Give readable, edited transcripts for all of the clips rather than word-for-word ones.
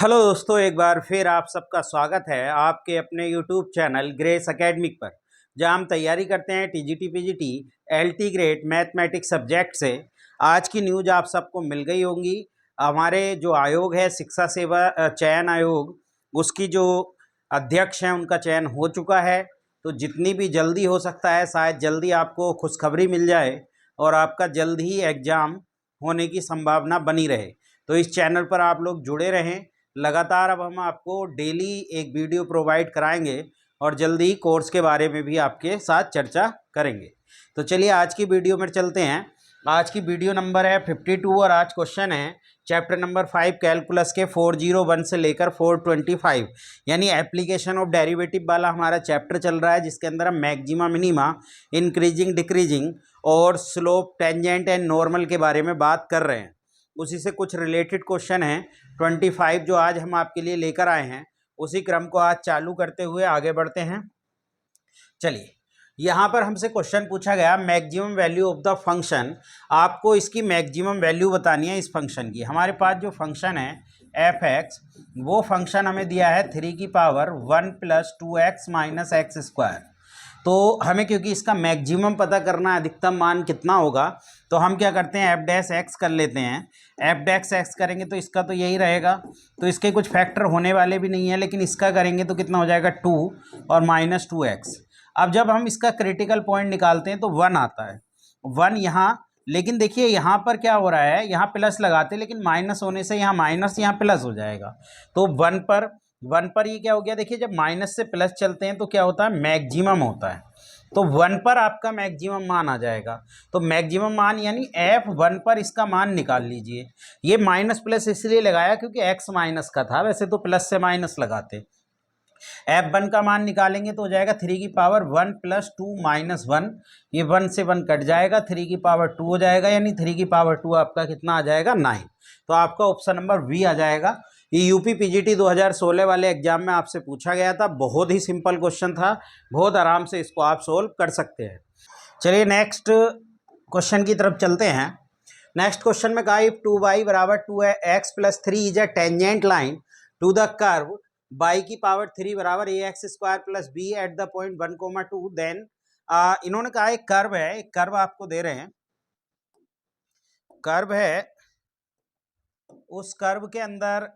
Hello दोस्तों, एक बार फिर आप सबका स्वागत है आपके अपने यूट्यूब चैनल ग्रेस एकेडमिक पर, जहां हम तैयारी करते हैं TGT PGT LT grade mathematics subject से। आज की न्यूज आप सबको मिल गई होंगी। हमारे जो आयोग है शिक्षा सेवा चयन आयोग, उसकी जो अध्यक्ष हैं उनका चयन हो चुका है। तो जितनी भी जल्दी हो सकता है शायद जल्दी आपको खुशखबरी मिल जाए और आपका जल्द ही एग्ज़ाम होने की संभावना बनी रहे। तो इस चैनल पर आप लोग जुड़े रहें। लगातार अब हम आपको डेली एक वीडियो प्रोवाइड कराएंगे और जल्दी ही कोर्स के बारे में भी आपके साथ चर्चा करेंगे। तो चलिए आज की वीडियो में चलते हैं। आज की वीडियो नंबर है 52 और आज क्वेश्चन है चैप्टर नंबर 5 कैलकुलस के 401 से लेकर 425, यानी एप्लीकेशन ऑफ डेरिवेटिव वाला हमारा चैप्टर चल रहा है, जिसके अंदर हम मैक्सिमा मिनिमा, इंक्रीजिंग डिक्रीजिंग और स्लोप टेंजेंट एंड नॉर्मल के बारे में बात कर रहे हैं। उसी से कुछ रिलेटेड क्वेश्चन हैं 25 जो आज हम आपके लिए लेकर आए हैं। उसी क्रम को आज चालू करते हुए आगे बढ़ते हैं। चलिए, यहाँ पर हमसे क्वेश्चन पूछा गया maximum value of the function. आपको इसकी मैक्सिमम वैल्यू बतानी है इस फंक्शन की। हमारे पास जो फंक्शन है एफ एक्स, वो फंक्शन हमें दिया है 3 की पावर 1 + 2x - x²। तो हमें क्योंकि इसका मैक्सिमम पता करना है, अधिकतम मान कितना होगा, तो हम क्या करते हैं एफ डैश एक्स कर लेते हैं। एफ डैश एक्स करेंगे तो इसका तो यही रहेगा, तो इसके कुछ फैक्टर होने वाले भी नहीं है, लेकिन इसका करेंगे तो कितना हो जाएगा 2 और -2x। अब जब हम इसका क्रिटिकल पॉइंट निकालते हैं तो 1 आता है, 1 यहाँ। लेकिन देखिए यहाँ पर क्या हो रहा है, यहाँ प्लस लगाते हैं लेकिन माइनस होने से यहाँ माइनस यहाँ प्लस हो जाएगा। तो 1 पर ये क्या हो गया, देखिए जब माइनस से प्लस चलते हैं तो क्या होता है, मैक्सिमम होता है। तो 1 पर आपका मैक्सिमम मान आ जाएगा। तो मैक्सिमम मान यानी F1 पर इसका मान निकाल लीजिए। ये माइनस प्लस इसलिए लगाया क्योंकि x माइनस का था, वैसे तो प्लस से माइनस लगाते। F1 का मान निकालेंगे तो हो जाएगा 3 की पावर 1 + 2 - 1। ये 1 से 1 कट जाएगा, 3 की पावर 2 हो जाएगा, यानी 3 की पावर 2 आपका कितना आ जाएगा 9। तो आपका ऑप्शन नंबर बी आ जाएगा। ये यूपी पीजीटी 2016 वाले एग्जाम में आपसे पूछा गया था। बहुत ही सिंपल क्वेश्चन था, बहुत आराम से इसको आप सोल्व कर सकते हैं। चलिए नेक्स्ट क्वेश्चन की तरफ चलते हैं। नेक्स्ट क्वेश्चन में कहा if 2y = 2x + 3 is a tangent line to the curve y की power 3 = ax² + b at the point 1, 2, then इन्होंने कहा एक कर्व है, एक कर्व आपको दे रहे हैं, कर्व है, उस कर्व के अंदर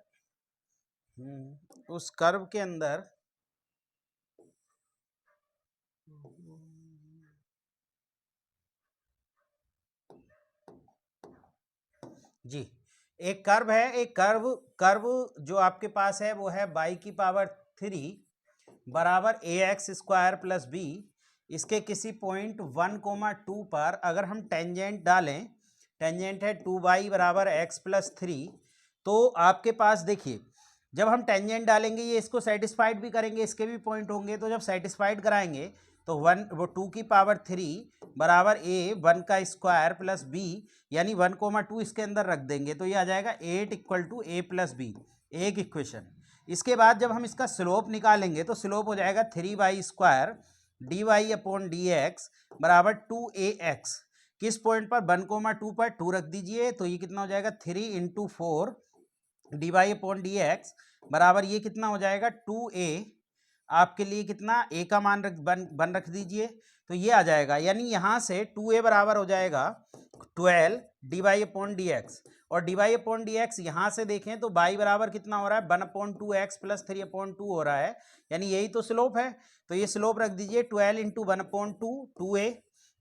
जी एक कर्व है, एक कर्व जो आपके पास है वो है y की पावर 3 = ax² + b। इसके किसी पॉइंट 1, 2 पर अगर हम टेंजेंट डालें, टेंजेंट है 2y = x + 3, तो आपके पास देखिए जब हम टेंजेंट डालेंगे ये इसको सेटिस्फाइड भी करेंगे, इसके भी पॉइंट होंगे। तो जब सेटिस्फाइड कराएंगे तो 2 की पावर 3 = a 1 का स्क्वायर + b, यानी 1, 2 इसके अंदर रख देंगे तो ये आ जाएगा 8 = a + b, एक इक्वेशन। इसके बाद जब हम इसका स्लोप निकालेंगे तो स्लोप हो जाएगा 3y² dy/dx = 2ax। किस पॉइंट पर, 1, 2 पर 2 रख दीजिए तो ये कितना हो जाएगा 3 × 4 dy/dx बराबर ये कितना हो जाएगा 2a। आपके लिए कितना a का मान बन रख दीजिए तो ये आ जाएगा, यानी यहाँ से 2a बराबर हो जाएगा 12 dy/dx, और dy/dx यहाँ से देखें तो y बराबर कितना हो रहा है 1/2x + 3/2 हो रहा है, यानी यही तो स्लोप है। तो ये स्लोप रख दीजिए 12 × 1/2 2a,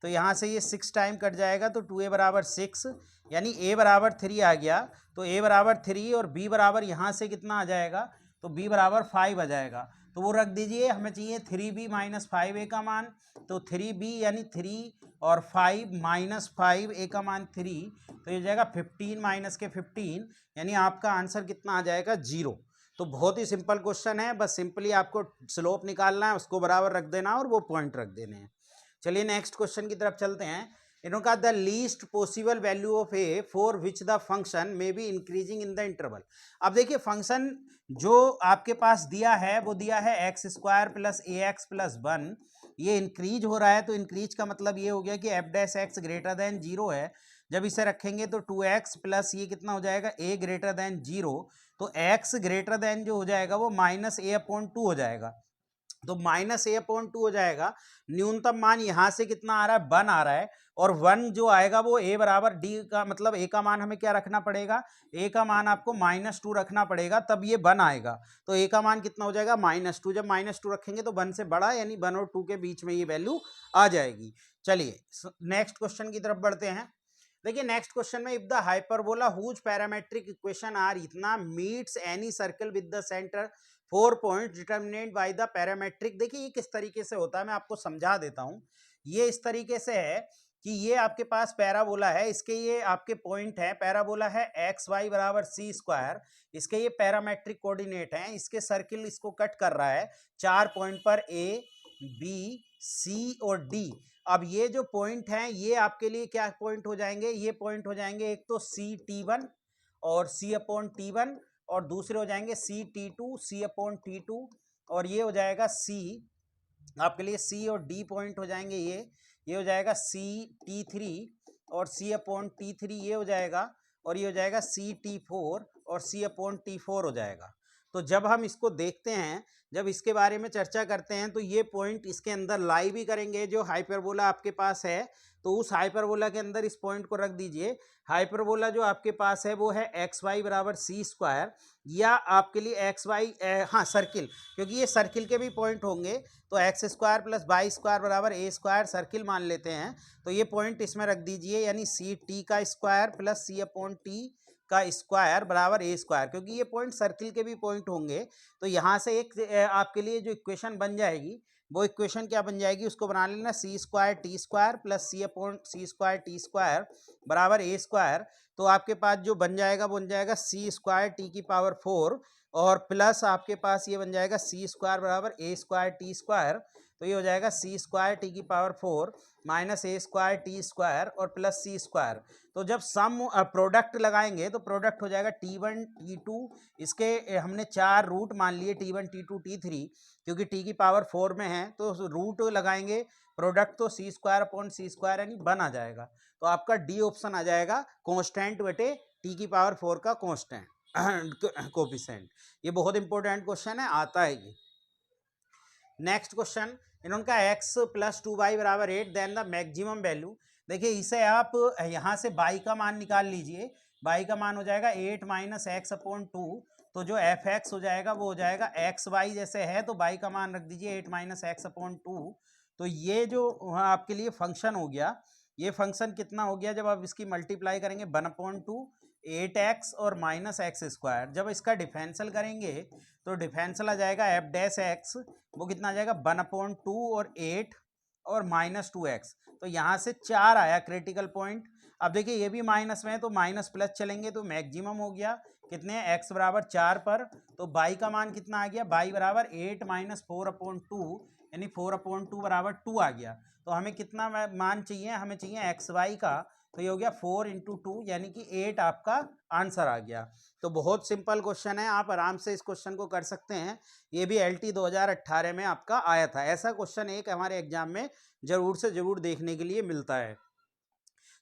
तो यहाँ से ये 6 टाइम कट जाएगा तो 2a = 6, यानी a = 3 आ गया। तो a = 3 और b बराबर यहाँ से कितना आ जाएगा, तो b = 5 आ जाएगा। तो वो रख दीजिए, हमें चाहिए 3b - 5a का मान। तो 3b यानी 3 और 5 - 5a का मान 3, तो ये जाएगा 15 - के 15, यानी आपका आंसर कितना आ जाएगा 0। तो बहुत ही सिंपल क्वेश्चन है, बस सिंपली आपको स्लोप निकालना है, उसको बराबर रख देना और वो पॉइंट रख देने हैं। चलिए नेक्स्ट क्वेश्चन की तरफ चलते हैं। इन्होंने कहा the least possible value of a for which the function may be increasing in the interval. अब देखिए फंक्शन जो आपके पास दिया है वो दिया है x² + ax + 1, ये इंक्रीज हो रहा है। तो इंक्रीज का मतलब ये हो गया कि f डैश x > 0 है। जब इसे रखेंगे तो 2x प्लस ये कितना हो जाएगा a > 0, तो x ग्रेटर देन जो हो जाएगा वो -a/2 हो जाएगा। तो -a/2 हो जाएगा। न्यूनतम मान यहां से कितना आ रहा है, 1 आ रहा है, और 1 जो आएगा वो a बराबर d का मतलब a का मान हमें क्या रखना पड़ेगा, a का मान आपको -2 रखना पड़ेगा, तब ये 1 आएगा। तो a का मान कितना हो जाएगा, -2। जब -2 रखेंगे तो 1 से बड़ा, यानी 1 और 2 के बीच में ये वैल्यू आ जाएगी। चलिए नेक्स्ट क्वेश्चन की तरफ बढ़ते हैं। देखिए नेक्स्ट क्वेश्चन में, if the hyperbola whose parametric equation are इतना meets any circle with the centre 4 point determinate by the parametric. देखिए ये किस तरीके से होता है, मैं आपको समझा देता हूं। ये इस तरीके से है कि ये आपके पास पैराबोला है, इसके ये आपके पॉइंट है, पैराबोला है एक्स वाई बराबर सी स्क्वायर, इसके ये पैरामेट्रिक कोऑर्डिनेट हैं, इसके सर्किल इसको कट कर रहा है 4 पॉइंट पर ए बी सी और डी। अब ये जो पॉइंट हैं ये आपके लिए क्या पॉइंट हो जाएंगे, ये पॉइंट हो जाएंगे एक तो सी T1 और C/T1, और दूसरे हो जाएंगे C/T2 C/T2, और ये हो जाएगा C आपके लिए C और D पॉइंट हो जाएंगे, ये हो जाएगा C/T3 और C/T3 ये हो जाएगा, और ये हो जाएगा C/T4 और C/T4 हो जाएगा। तो जब हम इसको देखते हैं, जब इसके बारे में चर्चा करते हैं, तो ये पॉइंट इसके अंदर लाई भी करेंगे। जो हाइपरबोला आपके पास है तो उस हाइपरबोला के अंदर इस पॉइंट को रख दीजिए। हाइपरबोला जो आपके पास है वो है एक्स वाई बराबर सी स्क्वायर, या आपके लिए एक्स वाई हाँ सर्किल, क्योंकि ये सर्किल के भी पॉइंट होंगे, तो x square plus y square बराबर ए स्क्वायर सर्किल मान लेते हैं। तो ये पॉइंट इसमें रख दीजिए, यानी सी टी का स्क्वायर प्लस C/T का स्क्वायर बराबर ए स्क्वायर, क्योंकि ये पॉइंट सर्किल के भी पॉइंट होंगे। तो यहाँ से एक आपके लिए जो इक्वेशन बन जाएगी, वो इक्वेशन क्या बन जाएगी, उसको बना लेना, C²T² प्लस C/C²T² बराबर ए स्क्वायर। तो आपके पास जो बन जाएगा वो बन जाएगा C²T⁴ और प्लस आपके पास ये बन जाएगा C² बराबर A²T²। तो ये हो जाएगा C²T⁴ माइनस A²T² और प्लस C²। तो जब सम प्रोडक्ट लगाएंगे तो प्रोडक्ट हो जाएगा T1 T2, इसके हमने 4 रूट मान लिए, T1 T2 T3, क्योंकि T⁴ में है तो रूट लगाएंगे, प्रोडक्ट तो C²/C² यानी 1 आ जाएगा। तो आपका डी ऑप्शन आ जाएगा, कांस्टेंट बटे T⁴ का कांस्टेंट कोफिशिएंट। ये बहुत इंपॉर्टेंट क्वेश्चन है, आता है ये। नेक्स्ट क्वेश्चन, इनका x + 2y बराबर 8, देन द मैक्सिमम वैल्यू। देखिए इसे आप यहाँ से y का मान निकाल लीजिए, y का मान हो जाएगा 8 - x/2, तो जो fx हो जाएगा वो हो जाएगा xy जैसे है, तो y का मान रख दीजिए 8 - x/2। तो ये जो आपके लिए फंक्शन हो गया, ये फंक्शन कितना हो गया, जब आप इसकी मल्टीप्लाई करेंगे 1/2 8x और -x²। जब इसका डिफरेंशियल करेंगे तो डिफरेंशियल आ जाएगा f'(x), वो कितना आ जाएगा 1/2 और 8 और -2x। तो यहाँ से 4 आया क्रिटिकल पॉइंट। अब देखिए ये भी माइनस में है तो माइनस प्लस चलेंगे, तो मैक्सिमम हो गया कितने, x बराबर 4 पर। तो y का मान कितना आ गया, y बराबर 8 - 4/2, यानी 4/2 बराबर 2 आ गया। तो हमें कितना मान चाहिए, हमें चाहिए xy का, तो ये हो गया 4 × 2 यानी कि 8 आपका आंसर आ गया। तो बहुत सिंपल क्वेश्चन है, आप आराम से इस क्वेश्चन को कर सकते हैं। ये भी LT 2018 में आपका आया था। ऐसा क्वेश्चन एक हमारे एग्जाम में जरूर से जरूर देखने के लिए मिलता है।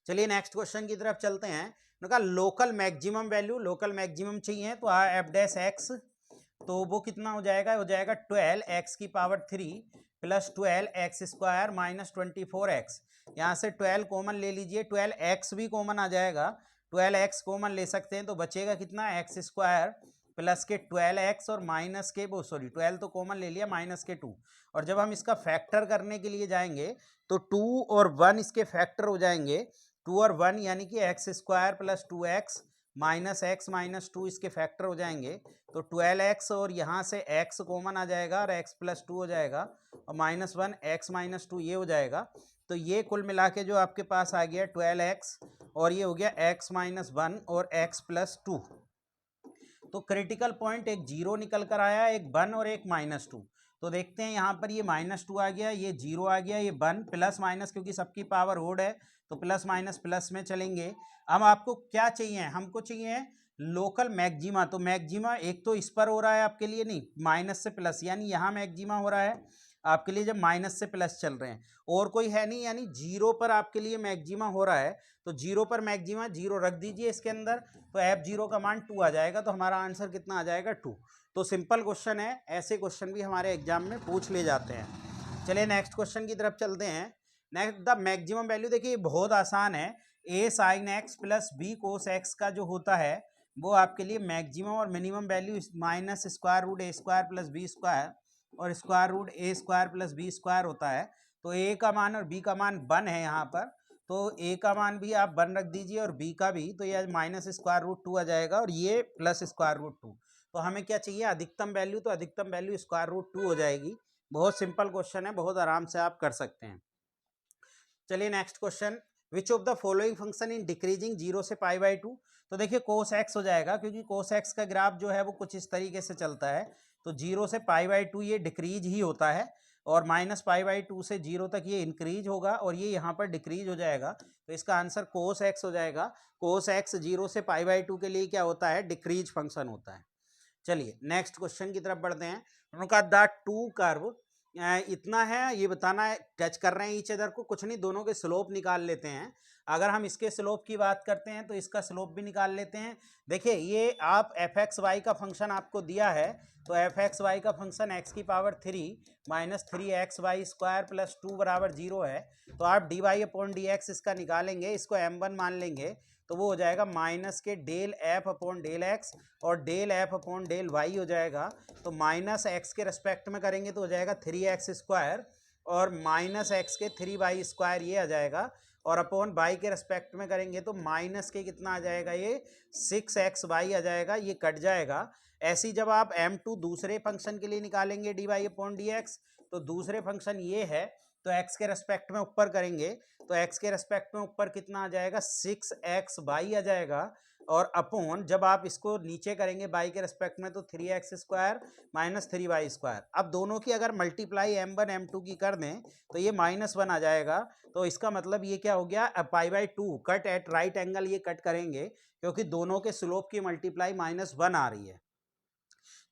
चलिए नेक्स्ट क्वेश्चन की तरफ चलते हैं। उनका local maximum value, local maximum चाहिए तो f'(x), तो वो कितना हो जाएगा, हो जाएगा 12x³ plus 12x² minus 24x। यहाँ से 12 कॉमन ले लीजिए, 12x भी कॉमन आ जाएगा, 12x कॉमन ले सकते हैं, तो बचेगा कितना x² प्लस के 12x और माइनस के वो 12 तो कॉमन ले लिया, माइनस के 2। और जब हम इसका फैक्टर करने के लिए जाएंगे तो 2 और 1 इसके फैक्टर हो जाएंगे, 2 और 1 यानी कि x² plus 2x minus x minus 2 इसके फैक्टर हो जाएंगे। तो 12x और यहाँ से x कॉमन आ जाएगा और x + 2 हो जाएगा, और -1 x - 2 ये हो जाएगा। तो ये कुल मिला के जो आपके पास आ गया 12x, और ये हो गया x - 1 और x + 2। तो क्रिटिकल पॉइंट एक 0 निकल कर आया, एक 1 और एक -2। तो देखते हैं यहाँ पर ये -2 आ गया, ये 0 आ गया, ये 1 प्लस माइनस, क्योंकि सबकी पावर ओड है तो प्लस माइनस प्लस में चलेंगे। अब आपको क्या चाहिए, हमको चाहिए लोकल मैक्सिमा। तो मैक्सिमा एक तो इस पर हो रहा है आपके लिए, नहीं माइनस से प्लस, यानी यहाँ मैक्सिमा हो रहा है, आपके लिए जब माइनस से प्लस चल रहे हैं, और कोई है नहीं, यानी जीरो पर आपके लिए मैक्सिमा हो रहा है। तो जीरो पर मैक्सिमा, जीरो रख दीजिए इसके अंदर, तो F0 का मान 2 आ जाएगा। तो हमारा आंसर कितना आ जाएगा? 2। तो सिंपल क्वेश्चन है, ऐसे क्वेश्चन भी हमारे एग्जाम में पूछ ले जाते हैं। चलिए नेक्स्ट क्वेश्चन की तरफ चलते हैं। नेक्स्ट, द मैक्सिमम वैल्यू, देखिए बहुत आसान है। a sin x plus b cos x का जो होता है वो आपके लिए मैक्सिमम और minimum value minus square root A square plus B square और square root A square plus B square होता है। तो a का मान और b का मान 1 है यहाँ पर, तो a का मान भी आप 1 रख दीजिए और b का भी, तो ये माइनस स्क्वायर रूट 2 आ जाएगा और ये प्लस स्क्वायर रूट 2। तो हमें क्या चाहिए? अधिकतम वैल्यू, तो अधिकतम वैल्यू स्क्वायर रूट 2 हो जाएगी। बहुत सिंपल क्वेश्चन है, बहुत आराम से आप कर सकते हैं। चलिए next question, which of the following function in decreasing 0 से π/2। तो देखिए cos x हो जाएगा, क्योंकि cos x का ग्राफ जो है वो कुछ इस तरीके से चलता है। तो 0 से π/2 ये डिक्रीज ही होता है, और माइनस π/2 से 0 तक ये इंक्रीज होगा, और ये यहाँ पर डिक्रीज हो जाएगा। तो इसका आंसर cos x हो जाएगा। cos x 0 से π/2 के लिए क्या होता है? डिक्रीज फंक्शन होता है। चलिए नेक्स्ट क्वेश्चन की तरफ बढ़ते हैं। उनका द टू कर्व इतना है, ये बताना है, टच कर रहे हैं ईच अदर को, कुछ नहीं, दोनों के स्लोप निकाल लेते हैं। अगर हम इसके स्लोप की बात करते हैं तो इसका स्लोप भी निकाल लेते हैं। देखिए ये आप एफ एक्स वाई का फंक्शन आपको दिया है, तो एफ एक्स वाई का फंक्शन एक्स की power 3 minus 3xy square plus 2 बराबर 0 है। तो आप dy अपॉन डी एक्स इसका निकालेंगे, इसको m1 मान लेंगे, तो वो हो जाएगा माइनस के del F upon del X और del F upon del Y हो जाएगा। तो माइनस एक्स के रेस्पेक्ट में करेंगे तो हो जाएगा 3x स्क्वायर और माइनस एक्स के 3y स्क्वायर ये आ जाएगा, और अपॉन वाई के रेस्पेक्ट में करेंगे तो माइनस के कितना आ जाएगा? ये 6xy आ जाएगा, ये कट जाएगा। ऐसे ही जब आप m2 दूसरे फंक्शन के लिए निकालेंगे dy अपॉन डी एक्स, तो दूसरे फंक्शन ये है, तो x के रेस्पेक्ट में ऊपर करेंगे तो x के रेस्पेक्ट में ऊपर कितना आ जाएगा? 6xy आ जाएगा, और अपॉन जब आप इसको नीचे करेंगे y के रेस्पेक्ट में तो 3x square minus 3y square. अब दोनों की अगर मल्टीप्लाई m1 m2 की कर दें तो ये -1 आ जाएगा। तो इसका मतलब ये क्या हो गया? π/2 कट एट राइट एंगल, ये कट करेंगे क्योंकि दोनों के स्लोप की मल्टीप्लाई -1 आ रही है।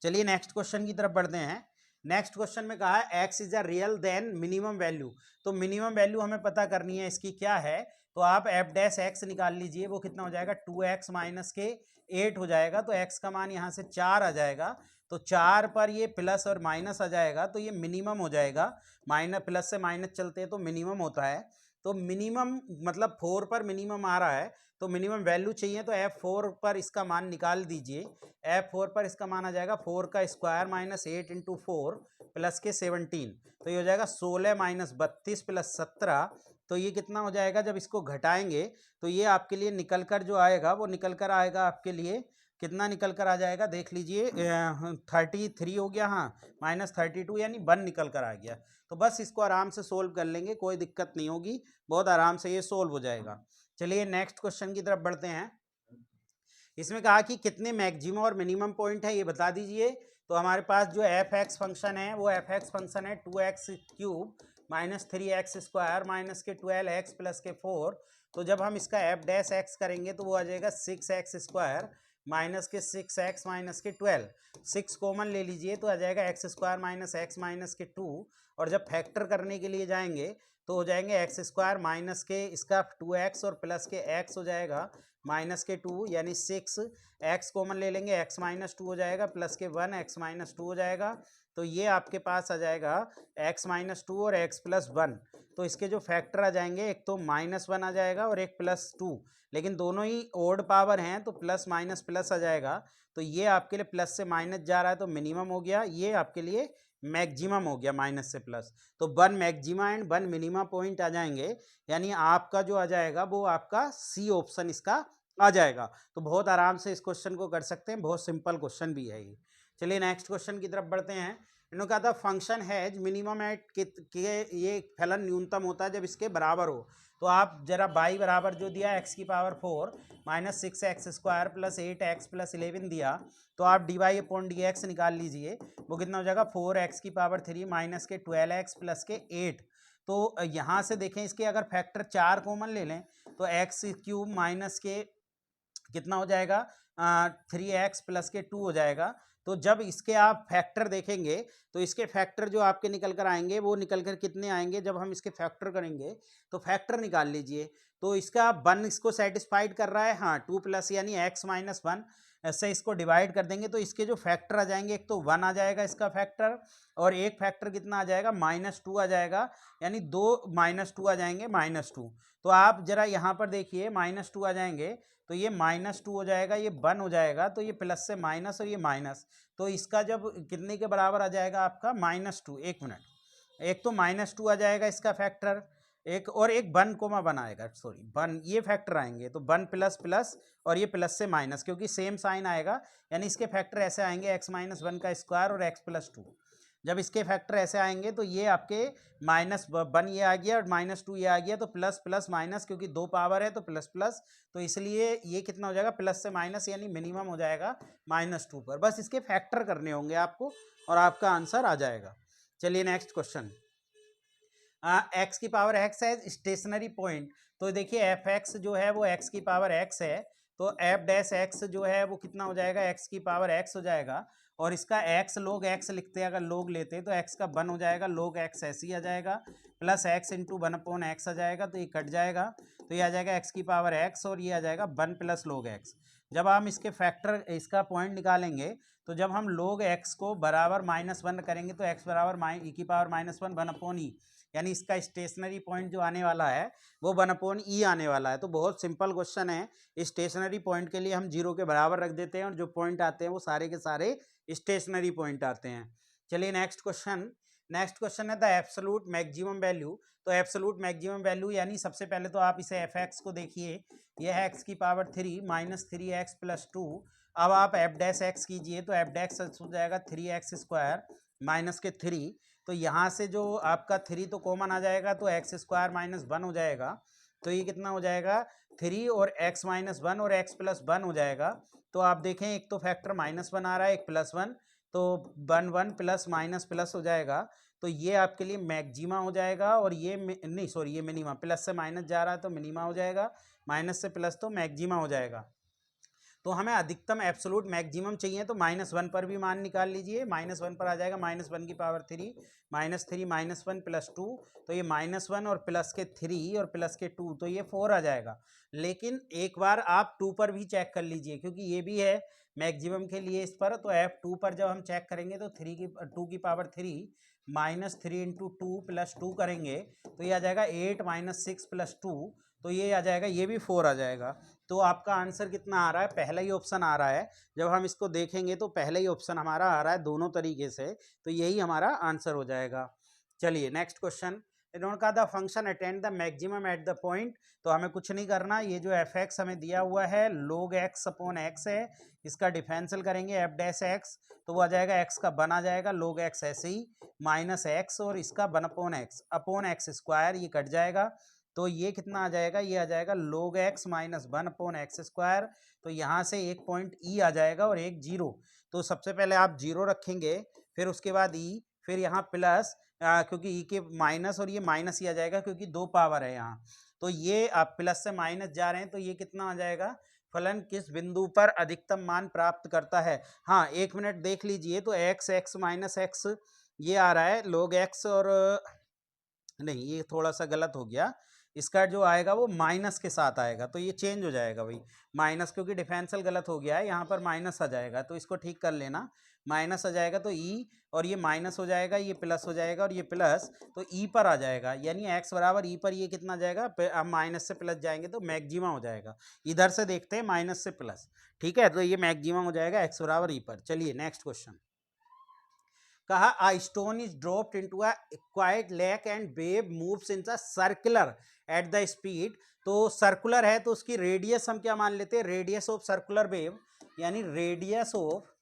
चलिए नेक्स्ट क्वेश्चन की तरफ बढ़ते हैं। नेक्स्ट क्वेश्चन में कहा है x is a real then minimum value. तो मिनिमम वैल्यू हमें पता करनी है, इसकी क्या है? तो आप एफ डैश एक्स निकाल लीजिए, वो कितना हो जाएगा? 2x माइनस के 8 हो जाएगा। तो x का मान यहाँ से 4 आ जाएगा, तो 4 पर ये प्लस और माइनस आ जाएगा, तो ये मिनिमम हो जाएगा। माइनस प्लस से माइनस चलते हैं तो मिनिमम होता है। तो मिनिमम मतलब 4 पर मिनिमम आ रहा है, तो मिनिमम वैल्यू चाहिए, तो F4 पर इसका मान निकाल दीजिए। F4 पर इसका मान आ जाएगा 4 का स्क्वायर माइनस 8 इंटू 4 प्लस के 17, तो ये हो जाएगा 16 माइनस 32 प्लस 17। तो ये कितना हो जाएगा? जब इसको घटाएंगे तो ये आपके लिए निकल कर जो आएगा वो निकल कर आएगा आपके लिए, कितना निकल कर आ जाएगा? देख लीजिए 33 हो गया, हाँ, माइनस 32 यानी 1 निकल कर आ गया। तो बस इसको आराम से सोल्व कर लेंगे, कोई दिक्कत नहीं होगी, बहुत आराम से ये सोल्व हो जाएगा। चलिए नेक्स्ट क्वेश्चन की तरफ बढ़ते हैं। इसमें कहा कि कितने मैक्सिमम और मिनिमम पॉइंट है ये बता दीजिए। तो हमारे पास जो एफ एक्स फंक्शन है वो एफ एक्स फंक्शन है 2x³ minus 3x square minus के 12x प्लस के 4। तो जब हम इसका एफ डैश एक्स करेंगे तो वो आ जाएगा 6x स्क्वायर माइनस के 6x माइनस के 12। 6 कॉमन ले लीजिए तो आ जाएगा x square minus x minus के 2, और जब फैक्टर करने के लिए जाएंगे तो हो जाएंगे एक्स स्क्वायर माइनस के इसका 2x और प्लस के x हो जाएगा माइनस के 2 यानी 6। x कॉमन ले लेंगे, x माइनस 2 हो जाएगा प्लस के 1 x माइनस 2 हो जाएगा। तो ये आपके पास आ जाएगा x माइनस 2 और x प्लस 1। तो इसके जो फैक्टर आ जाएंगे, एक तो -1 आ जाएगा और एक +2, लेकिन दोनों ही ओड पावर हैं तो प्लस माइनस प्लस आ जाएगा। तो ये आपके लिए प्लस से माइनस जा रहा है तो मिनिमम हो गया, ये आपके लिए मैक्सिमम हो गया माइनस से प्लस। तो 1 मैक्सिमा एंड 1 मिनिमा पॉइंट आ जाएंगे, यानी आपका जो आ जाएगा वो आपका सी ऑप्शन इसका आ जाएगा। तो बहुत आराम से इस क्वेश्चन को कर सकते हैं, बहुत सिंपल क्वेश्चन भी है ये। चलिए नेक्स्ट क्वेश्चन की तरफ बढ़ते हैं। इन्होंने कहा था फंक्शन हैज मिनिमम एट के ये फलन न्यूनतम होता है जब इसके बराबर हो। तो आप जरा y बराबर जो दिया x की power 4 minus 6x square plus 8x plus 11 दिया, तो आप dy अपॉन डी एक्स निकाल लीजिए, वो कितना हो जाएगा 4x की पावर 3 माइनस के 12x प्लस के 8। तो यहाँ से देखें इसके अगर फैक्टर 4 कॉमन ले लें तो x³ माइनस के कितना हो जाएगा 3x प्लस के 2 हो जाएगा। तो जब इसके आप फैक्टर देखेंगे तो इसके फैक्टर जो आपके निकल कर आएंगे वो निकल कर कितने आएंगे, जब हम इसके फैक्टर करेंगे तो फैक्टर निकाल लीजिए। तो इसका 1 इसको सेटिस्फाइड कर रहा है, हाँ 2 प्लस यानी x माइनस 1 ऐसे इसको डिवाइड कर देंगे तो इसके जो फैक्टर आ जाएंगे, एक तो 1 आ जाएगा इसका फैक्टर, और एक फैक्टर कितना आ जाएगा -2 आ जाएगा, यानी 2 -2 आ जाएंगे -2। तो आप जरा यहाँ पर देखिए -2 आ जाएंगे तो ये -2 हो जाएगा, ये 1 हो जाएगा, तो ये प्लस से माइनस और ये माइनस, तो इसका जब कितने के बराबर आ जाएगा आपका -2, एक मिनट, एक तो -2 आ जाएगा इसका फैक्टर, एक और एक 1 कोमा 1 आएगा, सॉरी 1, ये फैक्टर आएंगे तो 1 प्लस प्लस और ये प्लस से माइनस, क्योंकि सेम साइन आएगा, यानी इसके फैक्टर ऐसे आएंगे x माइनस 1 का स्क्वायर और x प्लस 2। जब इसके फैक्टर ऐसे आएंगे तो ये आपके -1 ये आ गया और -2 ये आ गया, तो प्लस प्लस माइनस, क्योंकि 2 पावर है तो प्लस प्लस, तो इसलिए ये कितना हो जाएगा प्लस से माइनस, यानी मिनिमम हो जाएगा -2 पर। बस इसके फैक्टर करने होंगे आपको और आपका आंसर आ जाएगा। चलिए नेक्स्ट क्वेश्चन। एक्स की पावर एक्स है स्टेशनरी पॉइंट, तो देखिए एफ एक्स जो है वो एक्स की पावर एक्स है, तो एफ डैश एक्स जो है वो कितना हो जाएगा, एक्स की पावर एक्स हो जाएगा, और इसका एक्स लोग एक्स लिखते हैं, अगर लोग लेते हैं तो एक्स का 1 हो जाएगा, लोग एक्स ऐसे ही आ जाएगा, plus X into 1 upon X आ जाएगा, तो ये कट जाएगा, तो ये आ जाएगा एक्स की पावर एक्स और ये आ जाएगा 1 प्लस लोग एक्स। जब हम इसके फैक्टर इसका पॉइंट निकालेंगे तो जब हम लोग एक्स को बराबर -1 करेंगे तो एक्स बराबर ई की पावर -1 1 अपॉन ई, यानी इसका स्टेशनरी पॉइंट जो आने वाला है वो 1 अपॉन ई आने वाला है। तो बहुत सिंपल क्वेश्चन है, स्टेशनरी पॉइंट के लिए हम 0 के बराबर रख देते हैं और जो पॉइंट आते हैं वो सारे के सारे स्टेशनरी पॉइंट आते हैं। चलिए नेक्स्ट क्वेश्चन है द एब्सोल्यूट मैक्सिमम वैल्यू। तो एब्सोल्यूट मैक्सिमम वैल्यू यानी सबसे पहले तो आप इसे एफ एक्स को देखिए, यह है एक्स की पावर 3 -3x प्लस 2। अब आप एफ डैश एक्स कीजिए तो एफ डैश हो जाएगा 3x स्क्वायर माइनस के 3, तो यहाँ से जो आपका 3 तो कॉमन आ जाएगा तो एक्स स्क्वायर -1 हो जाएगा, तो ये कितना हो जाएगा 3 और x -1 और x प्लस 1 हो जाएगा। तो आप देखें एक तो फैक्टर -1 आ रहा है, एक +1, तो 1 1 प्लस माइनस प्लस हो जाएगा, तो ये आपके लिए मैक्सिमा हो जाएगा, और ये नहीं सॉरी ये मिनिमा, प्लस से माइनस जा रहा है तो मिनिमा हो जाएगा, माइनस से प्लस तो मैक्सिमा हो जाएगा। तो हमें अधिकतम एब्सोल्यूट मैक्सिमम चाहिए तो -1 पर भी मान निकाल लीजिए, -1 पर आ जाएगा -1 की पावर 3 -3 -1 प्लस 2, तो ये -1 और प्लस के 3 और प्लस के 2 तो ये 4 आ जाएगा। लेकिन एक बार आप 2 पर भी चेक कर लीजिए, क्योंकि ये भी है मैक्सिमम के लिए इस पर, तो F2 पर जब हम चेक करेंगे तो 2 की पावर 3 -3 इंटू 2 प्लस 2 करेंगे तो ये आ जाएगा 8 -6 प्लस 2, तो ये आ जाएगा, ये भी 4 आ जाएगा। तो आपका आंसर कितना आ रहा है, पहला ही ऑप्शन आ रहा है। जब हम इसको देखेंगे तो पहला ही ऑप्शन हमारा आ रहा है दोनों तरीके से, तो यही हमारा आंसर हो जाएगा। चलिए नेक्स्ट क्वेश्चन, इन्होंने कहा the function attend the maximum eight the point, तो हमें कुछ नहीं करना, ये जो एफ एक्स हमें दिया हुआ है log x अपॉन एक्स है, इसका डिफरेंशियल करेंगे एफ डैश एक्स, तो वो आ जाएगा एक्स का 1 आ जाएगा, log x ऐसे ही माइनस एक्स और इसका 1 अपॉन एक्स स्क्वायर, ये कट जाएगा, तो ये कितना आ जाएगा, ये आ जाएगा log x minus 1 upon x square, तो यहाँ से एक पॉइंट ई आ जाएगा और एक 0, तो सबसे पहले आप 0 रखेंगे, फिर उसके बाद ई, फिर यहाँ प्लस, क्योंकि ई के माइनस और ये माइनस ही आ जाएगा क्योंकि 2 पावर है यहाँ, तो ये आप प्लस से माइनस जा रहे हैं तो ये कितना आ जाएगा, फलन किस बिंदु पर अधिकतम मान प्राप्त करता है। हाँ एक मिनट देख लीजिए, तो x माइनस एक्स ये आ रहा है log x, और नहीं ये थोड़ा सा गलत हो गया, इसका जो आएगा वो माइनस के साथ आएगा, तो ये चेंज हो जाएगा भाई माइनस, क्योंकि डिफरेंशियल गलत हो गया है, यहाँ पर माइनस आ जाएगा, तो इसको ठीक कर लेना, माइनस आ जाएगा तो ई, और ये माइनस हो जाएगा, ये प्लस हो जाएगा, और ये प्लस तो ई पर आ जाएगा, यानी एक्स बराबर ई पर ये कितना जाएगा, अब माइनस से प्लस जाएंगे तो मैक्सिमम हो जाएगा, इधर से देखते हैं माइनस से प्लस, ठीक है, तो ये मैक्सिमम हो जाएगा एक्स बराबर ई पर। चलिए नेक्स्ट क्वेश्चन, कहा a stone is dropped into a quite lake and wave moves in circular at the speed, तो सर्कुलर है तो उसकी रेडियस हम क्या मान लेते हैं, रेडियस ऑफ सर्कुलर वेव, यानी रेडियस ऑफ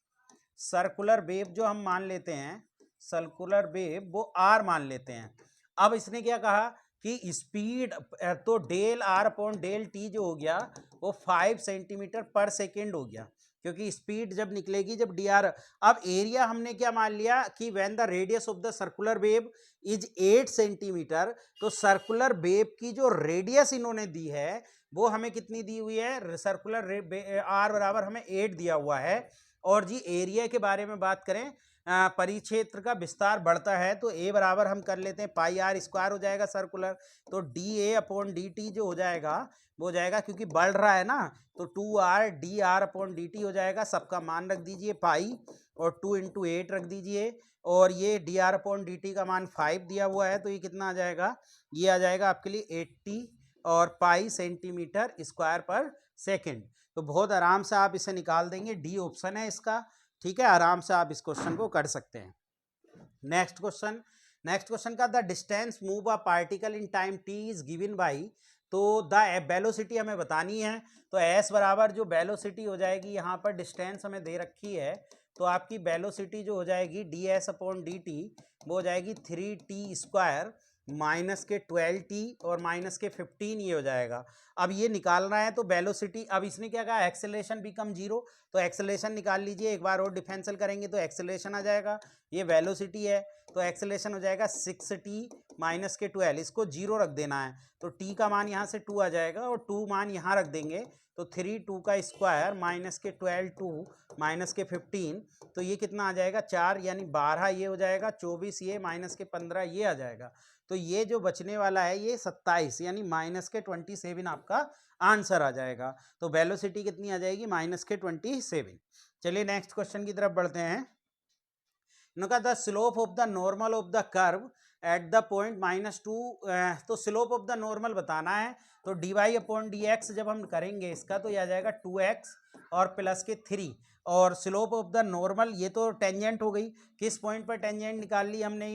सर्कुलर वेव जो हम मान लेते हैं, सर्कुलर वेव वो आर मान लेते हैं। अब इसने क्या कहा कि स्पीड, तो del r upon del t जो हो गया वो 5 सेंटीमीटर पर सेकेंड हो गया, क्योंकि स्पीड जब निकलेगी जब डी आर, अब एरिया हमने क्या मान लिया कि when the radius of the circular wave is 8 centimetre, तो सर्कुलर वेव की जो रेडियस इन्होंने दी है वो हमें कितनी दी हुई है, सर्कुलर आर बराबर हमें 8 दिया हुआ है, और जी एरिया के बारे में बात करें, परिक्षेत्र का विस्तार बढ़ता है तो ए बराबर हम कर लेते हैं पाई आर स्क्वायर हो जाएगा सर्कुलर, तो D A upon D T जो हो जाएगा वो हो जाएगा, क्योंकि बढ़ रहा है ना, तो 2r D R upon D T हो जाएगा। सबका मान रख दीजिए पाई और 2 इंटू 8 रख दीजिए, और ये D R upon D T का मान 5 दिया हुआ है, तो ये कितना आ जाएगा, ये आ जाएगा आपके लिए 80 और पाई सेंटीमीटर स्क्वायर पर सेकेंड। तो बहुत आराम से आप इसे निकाल देंगे, डी ऑप्शन है इसका। ठीक है, आराम से आप इस क्वेश्चन को कर सकते हैं। नेक्स्ट क्वेश्चन का the distance move a particle in time T is given by, तो द वेलोसिटी हमें बतानी है, तो एस बराबर जो वेलोसिटी हो जाएगी, यहाँ पर डिस्टेंस हमें दे रखी है, तो आपकी वेलोसिटी जो हो जाएगी D S upon D T वो हो जाएगी 3t स्क्वायर माइनस के 12t और माइनस के 15 ये हो जाएगा। अब ये निकालना है तो वेलोसिटी, अब इसने क्या कहा, एक्सेलरेशन बिकम जीरो, तो एक्सेलरेशन निकाल लीजिए, एक बार और डिफरेंशियल करेंगे तो एक्सेलरेशन आ जाएगा, ये वेलोसिटी है तो एक्सेलरेशन हो जाएगा 6t माइनस के 12, इसको जीरो रख देना है, तो t का मान यहाँ से 2 आ जाएगा और 2 मान यहाँ रख देंगे, तो 3 2 का स्क्वायर माइनस के 12 2 माइनस के 15, तो ये कितना आ जाएगा 4 यानी 12 ये हो जाएगा, 24 ये माइनस के 15 ये आ जाएगा, तो ये जो बचने वाला है ये 27 यानी माइनस के 27 आपका आंसर आ जाएगा। तो वेलोसिटी कितनी आ जाएगी, माइनस के 27। चलिए नेक्स्ट क्वेश्चन की तरफ बढ़ते हैं। इनका the slope of the normal of the curve at the point -2, तो स्लोप ऑफ द नॉर्मल बताना है, तो d y upon d x जब हम करेंगे इसका तो यह आ जाएगा 2x और प्लस के 3, और स्लोप ऑफ द नॉर्मल ये तो टेंजेंट हो गई, किस पॉइंट पर टेंजेंट निकाल ली हमने,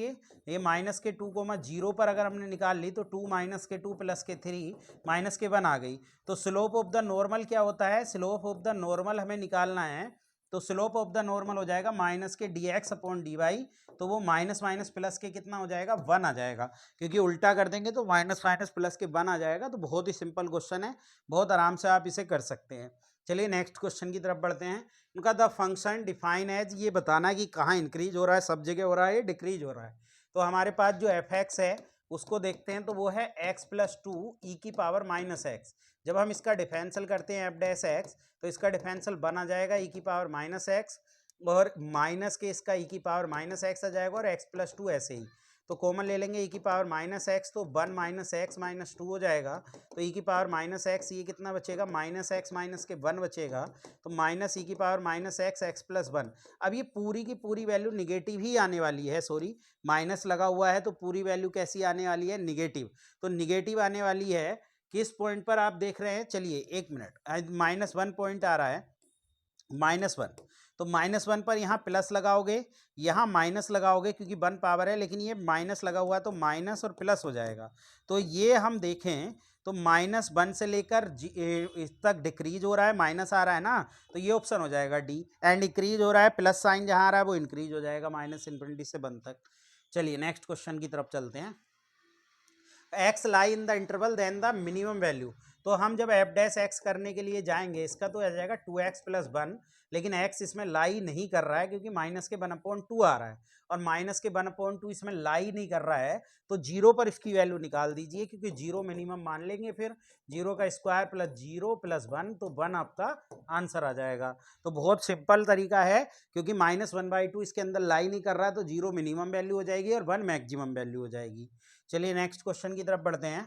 ये माइनस के 2,0 पर अगर हमने निकाल ली तो 2 माइनस के 2 प्लस के 3 माइनस के 1 आ गई। तो स्लोप ऑफ द नॉर्मल क्या होता है, स्लोप ऑफ द नॉर्मल हमें निकालना है, तो स्लोप ऑफ द नॉर्मल हो जाएगा माइनस के d x upon d y, तो वो माइनस माइनस प्लस के कितना हो जाएगा 1 आ जाएगा, क्योंकि उल्टा कर देंगे तो माइनस माइनस प्लस के 1 आ जाएगा। तो बहुत ही सिंपल क्वेश्चन है, बहुत आराम से आप इसे कर सकते हैं। चलिए नेक्स्ट क्वेश्चन की तरफ बढ़ते हैं। उनका द फंक्शन डिफाइन एज, ये बताना कि कहाँ इंक्रीज हो रहा है, सब जगह हो रहा है, डिक्रीज हो रहा है। तो हमारे पास जो एफ एक्स है उसको देखते हैं, तो वो है x प्लस 2 ई की पावर माइनस एक्स। जब हम इसका डिफरेंशियल करते हैं एफ डैश एक्स, तो इसका डिफरेंशियल बन आ जाएगा ई की पावर माइनस एक्स, और माइनस के इसका ई की पावर माइनस एक्स आ जाएगा, और x प्लस 2 ऐसे ही, तो कॉमन ले लेंगे ई की पावर माइनस एक्स, तो 1 माइनस एक्स माइनस 2 हो जाएगा, तो ई की पावर माइनस एक्स, ये कितना बचेगा माइनस एक्स माइनस के 1 बचेगा, तो माइनस ई की power minus x x plus 1। अब ये पूरी की पूरी वैल्यू निगेटिव ही आने वाली है, सॉरी माइनस लगा हुआ है, तो पूरी वैल्यू कैसी आने वाली है, निगेटिव। तो निगेटिव आने वाली है किस पॉइंट पर आप देख रहे हैं, चलिए एक मिनट, -1 पॉइंट आ रहा है, -1, तो -1 पर यहाँ प्लस लगाओगे, यहाँ माइनस लगाओगे, क्योंकि 1 पावर है, लेकिन ये माइनस लगा हुआ है तो माइनस और प्लस हो जाएगा। तो ये हम देखें तो -1 से लेकर इस तक डिक्रीज हो रहा है, माइनस आ रहा है ना, तो ये ऑप्शन हो जाएगा डी, एंड इंक्रीज हो रहा है, प्लस साइन जहाँ आ रहा है वो इंक्रीज हो जाएगा -∞ से 1 तक। चलिए नेक्स्ट क्वेश्चन की तरफ चलते हैं। X lie in the interval then the minimum value, तो हम जब एफ डैश एक्स करने के लिए जाएंगे इसका तो आ जाएगा 2x प्लस 1, लेकिन x इसमें लाई नहीं कर रहा है क्योंकि माइनस के 1/2 आ रहा है, और माइनस के 1/2 इसमें लाई नहीं कर रहा है, तो 0 पर इसकी वैल्यू निकाल दीजिए, क्योंकि 0 मिनिमम मान लेंगे, फिर 0 का स्क्वायर प्लस 0 प्लस 1, तो 1 आपका आंसर आ जाएगा। तो बहुत सिंपल तरीका है, क्योंकि -1/2 इसके अंदर लाई नहीं कर रहा है, तो 0 मिनिमम वैल्यू हो जाएगी और 1 मैक्सिमम वैल्यू हो जाएगी। चलिए नेक्स्ट क्वेश्चन की तरफ बढ़ते हैं।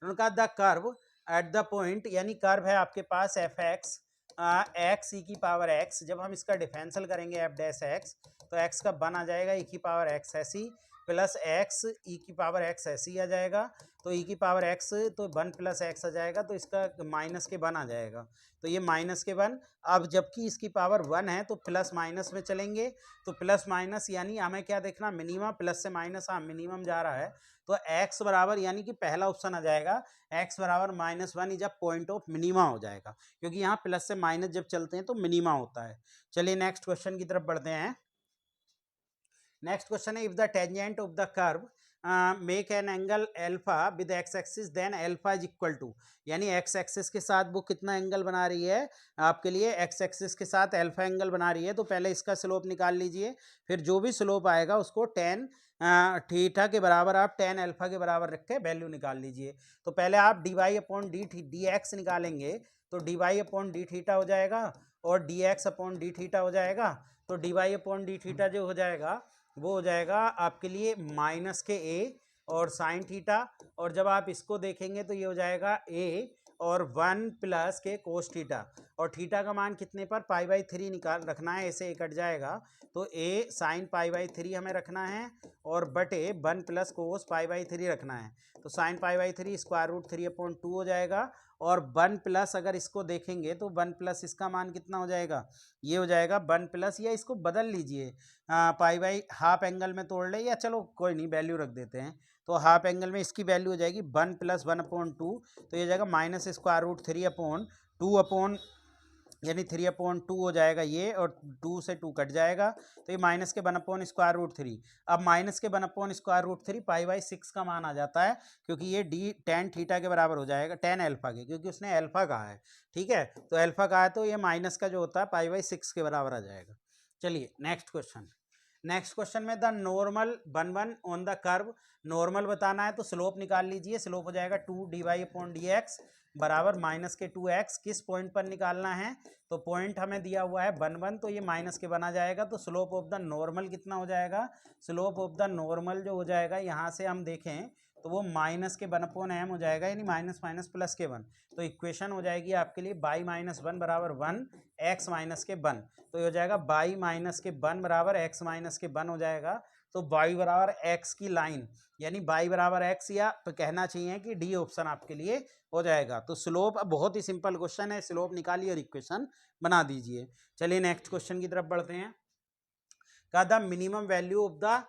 उनका the curve at the point, यानी कर्व है आपके पास एफ एक्स एक्स ई की पावर एक्स, जब हम इसका डिफरेंशियल करेंगे एफ डैश एक्स, तो एक्स का 1 आ जाएगा ई की पावर एक्स ऐसी, प्लस एक्स ई की पावर एक्स ऐसी आ जाएगा, तो ई की पावर एक्स तो 1 प्लस एक्स आ जाएगा, तो इसका माइनस के 1 आ जाएगा, तो ये माइनस के 1। अब जबकि इसकी पावर 1 है तो प्लस माइनस में चलेंगे, तो प्लस माइनस यानी हमें क्या देखना, मिनिमम, प्लस से माइनस, हाँ मिनिमम जा रहा है, तो x बराबर, यानी कि पहला ऑप्शन आ जाएगा x बराबर -1 जब पॉइंट ऑफ मिनिमा हो जाएगा, क्योंकि यहाँ प्लस से माइनस जब चलते हैं तो मिनिमा होता है। चलिए नेक्स्ट क्वेश्चन की तरफ बढ़ते हैं। नेक्स्ट क्वेश्चन है, if the tangent of the curve make an angle alpha with x axis then alpha is equal to, यानी एक्स एक्सिस के साथ वो कितना एंगल बना रही है आपके लिए, एक्स एक्सिस के साथ एल्फा एंगल बना रही है, तो पहले इसका स्लोप निकाल लीजिए, फिर जो भी स्लोप आएगा उसको tan थीटा के बराबर आप tan अल्फा के बराबर रख के वैल्यू निकाल लीजिए। तो पहले आप dy अपॉन डी एक्स निकालेंगे, तो dy अपॉन डी थीटा हो जाएगा, और d x upon d theta हो जाएगा। तो d y upon d theta जो हो जाएगा वो हो जाएगा आपके लिए माइनस के ए और साइन थीटा, और जब आप इसको देखेंगे तो ये हो जाएगा ए और 1 प्लस के कोस थीटा, और थीटा का मान कितने पर π/3 निकाल रखना है, ऐसे कट जाएगा तो ए साइन π/3 हमें रखना है और बटे 1 प्लस कोस π/3 रखना है। तो साइन π/3 स्क्वायर रूट 3/2 हो जाएगा, और 1 प्लस अगर इसको देखेंगे तो 1 प्लस इसका मान कितना हो जाएगा, ये हो जाएगा 1 प्लस, या इसको बदल लीजिए π/हाफ एंगल में तोड़ ले, या चलो कोई नहीं वैल्यू रख देते हैं, तो हाफ एंगल में इसकी वैल्यू हो जाएगी 1 प्लस 1/2, तो ये हो जाएगा माइनस स्क्वायर रूट 3/2 यानी 3/2 हो जाएगा ये, और 2 से 2 कट जाएगा तो ये माइनस के 1 स्क्वायर रूट 3। अब माइनस के 1 स्क्वायर रूट 3 π/6 का मान आ जाता है, क्योंकि ये डी tan थीटा के बराबर हो जाएगा, tan अल्फा के, क्योंकि उसने अल्फा कहा है, ठीक है, तो अल्फा कहा है तो ये माइनस का जो होता है π/6 के बराबर आ जाएगा। चलिए नेक्स्ट क्वेश्चन में the normal 1 on the curve, normal बताना है तो स्लोप निकाल लीजिए। स्लोप हो जाएगा 2dy/dx बराबर माइनस के 2x, किस पॉइंट पर निकालना है, तो पॉइंट हमें दिया हुआ है 1 तो ये माइनस के बना जाएगा, तो स्लोप ऑफ द नॉर्मल कितना हो जाएगा, स्लोप ऑफ द नॉर्मल जो हो जाएगा यहाँ से हम देखें तो वो माइनस के 1/m हो जाएगा, यानी माइनस माइनस प्लस के 1, तो इक्वेशन हो जाएगी आपके लिए y-1 बराबर 1 x माइनस के 1, तो ये हो जाएगा y-1 बराबर x माइनस के 1 हो जाएगा। तो y बराबर x की लाइन, यानी y बराबर x, या कहना चाहिए कि डी ऑप्शन आपके लिए हो जाएगा। तो स्लोप, अब बहुत ही सिंपल क्वेश्चन है, स्लोप निकालिए और इक्वेशन बना दीजिए। चलिए नेक्स्ट क्वेश्चन की तरफ बढ़ते हैं। का the minimum value of the,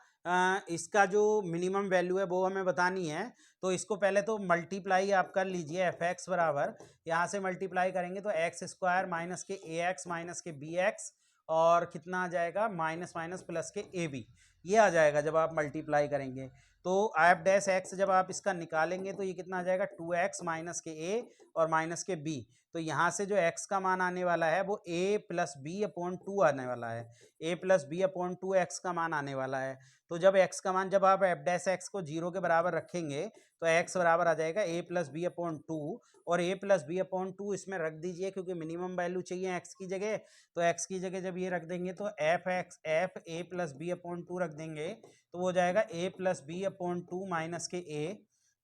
इसका जो मिनिमम वैल्यू है वो हमें बतानी है, तो इसको पहले तो मल्टीप्लाई आप कर लीजिए, एफ एक्स बराबर यहाँ से मल्टीप्लाई करेंगे तो एक्स स्क्वायर माइनस के ए एक्स माइनस के बी एक्स, और कितना आ जाएगा माइनस माइनस प्लस के ए बी, ये आ जाएगा जब आप मल्टीप्लाई करेंगे। तो एफ डैश एक्स जब आप इसका निकालेंगे तो ये कितना आ जाएगा 2x माइनस के ए और माइनस के बी, तो यहाँ से जो x का मान आने वाला है वो a प्लस बी अपॉन 2 आने वाला है, a plus b upon 2 x का मान आने वाला है। तो जब x का मान, जब आप एफ डैश एक्स को 0 के बराबर रखेंगे तो x बराबर आ जाएगा a प्लस बी अपॉन 2, और a प्लस बी अपॉन 2 इसमें रख दीजिए क्योंकि मिनिमम वैल्यू चाहिए x की जगह, तो x की जगह जब ये रख देंगे तो f a plus b upon 2 रख देंगे तो वो हो जाएगा a plus b upon 2 minus के a,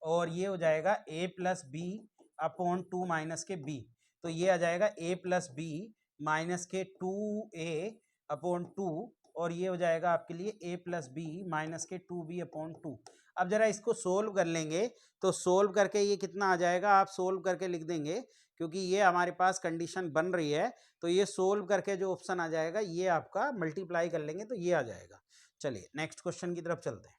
और ये हो जाएगा a plus b upon 2 minus के b, तो ये आ जाएगा a प्लस बी माइनस के 2a अपॉन 2, और ये हो जाएगा आपके लिए a प्लस बी माइनस के 2b अपॉन 2। अब जरा इसको सोल्व कर लेंगे तो सोल्व करके ये कितना आ जाएगा, आप सोल्व करके लिख देंगे क्योंकि ये हमारे पास कंडीशन बन रही है, तो ये सोल्व करके जो ऑप्शन आ जाएगा ये आपका मल्टीप्लाई कर लेंगे तो ये आ जाएगा। चलिए नेक्स्ट क्वेश्चन की तरफ चलते हैं।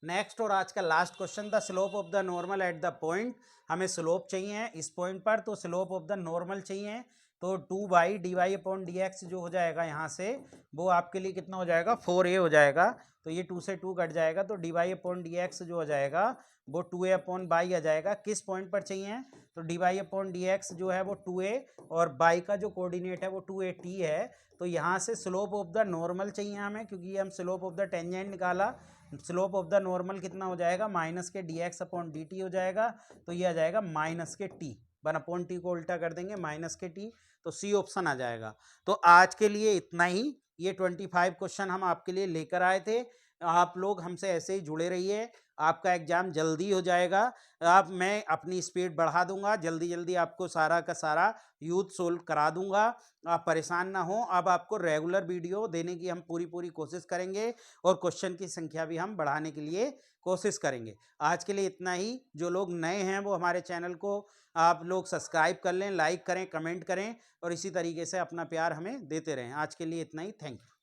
नेक्स्ट और आज का last question, the slope of the normal at the point, हमें स्लोप चाहिए इस पॉइंट पर, तो स्लोप ऑफ द नॉर्मल चाहिए, तो 2/dy/dx जो हो जाएगा यहाँ से वो आपके लिए कितना हो जाएगा 4a हो जाएगा, तो ये 2 से 2 कट जाएगा, तो dy/dx जो हो जाएगा वो 2a/y आ जाएगा। किस पॉइंट पर चाहिए, तो dy/dx जो है वो 2a, और y का जो कोऑर्डिनेट है वो 2a t है, तो यहाँ से स्लोप ऑफ द नॉर्मल चाहिए हमें, क्योंकि हम स्लोप ऑफ द टेंजेंट निकाला, स्लोप ऑफ द नॉर्मल कितना हो जाएगा माइनस के dx/dt हो जाएगा, तो ये आ जाएगा माइनस के t, 1/t को उल्टा कर देंगे माइनस के t, तो सी ऑप्शन आ जाएगा। तो आज के लिए इतना ही, ये 25 क्वेश्चन हम आपके लिए लेकर आए थे। आप लोग हमसे ऐसे ही जुड़े रहिए, आपका एग्जाम जल्दी हो जाएगा, मैं अपनी स्पीड बढ़ा दूंगा, जल्दी जल्दी आपको सारा का सारा यूथ सोल्व करा दूंगा, आप परेशान ना हो। अब आपको रेगुलर वीडियो देने की हम पूरी कोशिश करेंगे, और क्वेश्चन की संख्या भी हम बढ़ाने के लिए कोशिश करेंगे। आज के लिए इतना ही। जो लोग नए हैं वो हमारे चैनल को आप लोग सब्सक्राइब कर लें, लाइक करें, कमेंट करें, और इसी तरीके से अपना प्यार हमें देते रहें। आज के लिए इतना ही, थैंक यू।